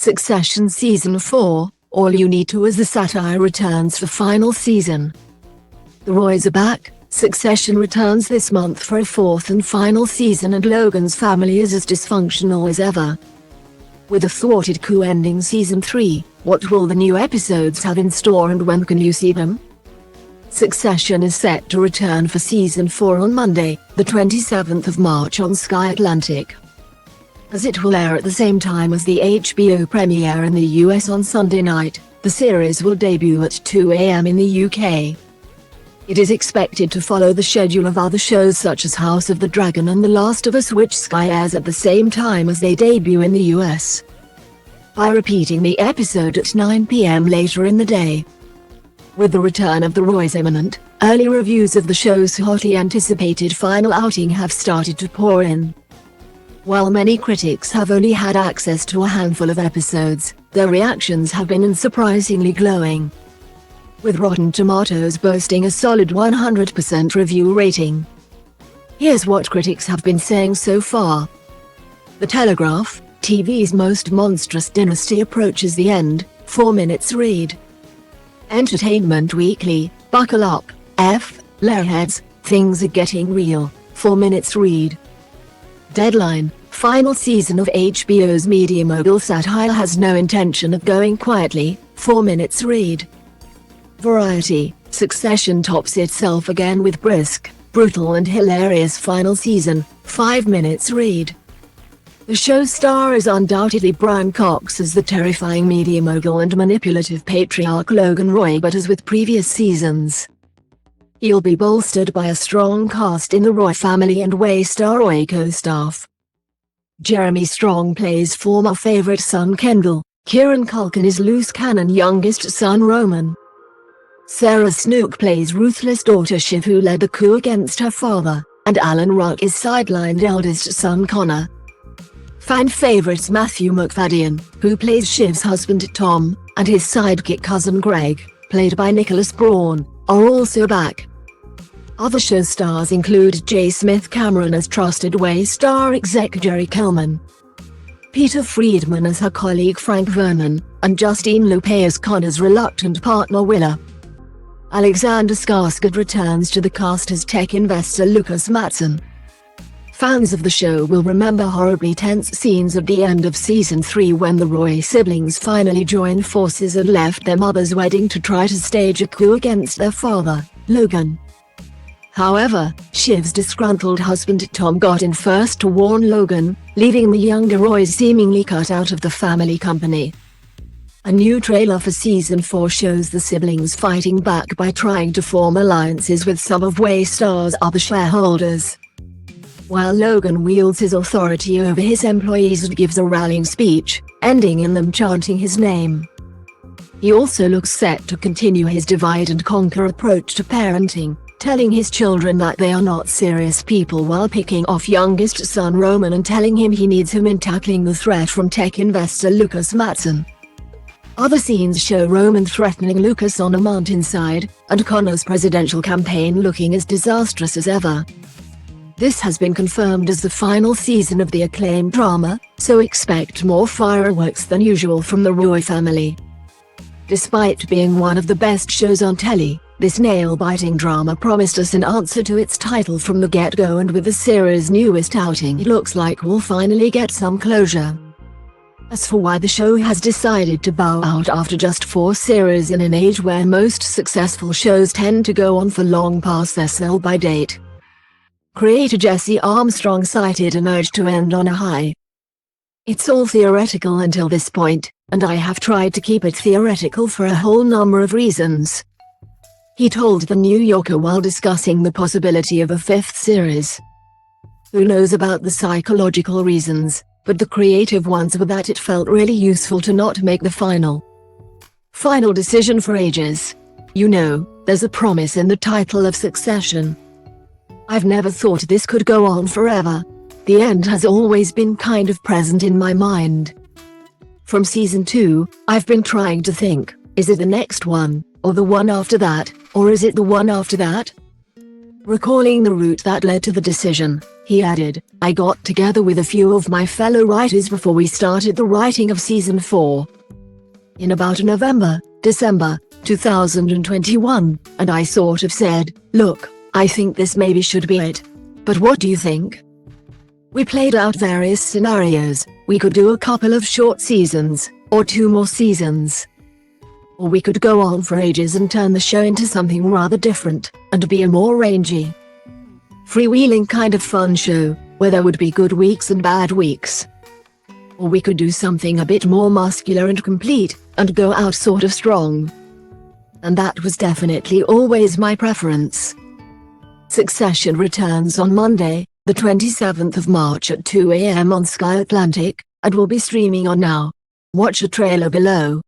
Succession Season 4, All You Need to as the satire returns for final season. The Roys are back, Succession returns this month for a fourth and final season, and Logan's family is as dysfunctional as ever. With a thwarted coup ending Season 3, what will the new episodes have in store and when can you see them? Succession is set to return for Season 4 on Monday, the 27th of March on Sky Atlantic. As it will air at the same time as the HBO premiere in the US on Sunday night, the series will debut at 2 a.m. in the UK. It is expected to follow the schedule of other shows such as House of the Dragon and The Last of Us, which Sky airs at the same time as they debut in the US, by repeating the episode at 9 p.m. later in the day. With the return of the Roys imminent, early reviews of the show's hotly anticipated final outing have started to pour in. While many critics have only had access to a handful of episodes, their reactions have been unsurprisingly glowing, with Rotten Tomatoes boasting a solid 100% review rating. Here's what critics have been saying so far. The Telegraph: TV's most monstrous dynasty approaches the end, 4 minutes read. Entertainment Weekly: buckle up, Learheads, things are getting real, 4 minutes read. Deadline: final season of HBO's media mogul satire has no intention of going quietly, 4 minutes read. Variety: Succession tops itself again with brisk, brutal and hilarious final season, 5 minutes read. The show's star is undoubtedly Brian Cox as the terrifying media mogul and manipulative patriarch Logan Roy, but as with previous seasons, he'll be bolstered by a strong cast in the Roy family and Waystar Roy co-staff. Jeremy Strong plays former favorite son Kendall, Kieran Culkin is loose cannon youngest son Roman. Sarah Snook plays ruthless daughter Shiv, who led the coup against her father, and Alan Ruck is sidelined eldest son Connor. Fan favorites Matthew Macfadyen, who plays Shiv's husband Tom, and his sidekick cousin Greg, played by Nicholas Braun, are also back. Other show stars include J. Smith Cameron as trusted Waystar exec Jerry Kellman, Peter Friedman as her colleague Frank Vernon, and Justine Lupe as Connor's reluctant partner Willa. Alexander Skarsgård returns to the cast as tech investor Lucas Mattsson. Fans of the show will remember horribly tense scenes at the end of Season 3 when the Roy siblings finally joined forces and left their mother's wedding to try to stage a coup against their father, Logan. However, Shiv's disgruntled husband Tom got in first to warn Logan, leaving the younger Roys seemingly cut out of the family company. A new trailer for Season 4 shows the siblings fighting back by trying to form alliances with some of Waystar's other shareholders, while Logan wields his authority over his employees and gives a rallying speech, ending in them chanting his name. He also looks set to continue his divide-and-conquer approach to parenting, telling his children that they are not serious people while picking off youngest son Roman and telling him he needs him in tackling the threat from tech investor Lucas Mattsson. Other scenes show Roman threatening Lucas on a mountainside, and Connor's presidential campaign looking as disastrous as ever. This has been confirmed as the final season of the acclaimed drama, so expect more fireworks than usual from the Roy family. Despite being one of the best shows on telly, this nail-biting drama promised us an answer to its title from the get-go, and with the series' newest outing it looks like we'll finally get some closure. As for why the show has decided to bow out after just 4 series in an age where most successful shows tend to go on for long past their sell-by date, creator Jesse Armstrong cited an urge to end on a high. It's all theoretical until this point, and I have tried to keep it theoretical for a whole number of reasons, he told The New Yorker while discussing the possibility of a 5th series. Who knows about the psychological reasons, but the creative ones were that it felt really useful to not make the final decision for ages. You know, there's a promise in the title of Succession. I've never thought this could go on forever. The end has always been kind of present in my mind. From Season 2, I've been trying to think, is it the next one, or the one after that, or is it the one after that? Recalling the route that led to the decision, He added, "I got together with a few of my fellow writers before we started the writing of season 4. In about November, December 2021, and I sort of said, look, I think this maybe should be it. But what do you think?" We played out various scenarios. We could do a couple of short seasons, or 2 more seasons. Or we could go on for ages and turn the show into something rather different, and be a more rangy, freewheeling kind of fun show, where there would be good weeks and bad weeks. Or we could do something a bit more muscular and complete, and go out sort of strong. And that was definitely always my preference. Succession returns on Monday, the 27th of March at 2 a.m. on Sky Atlantic, and will be streaming on Now. Watch a trailer below.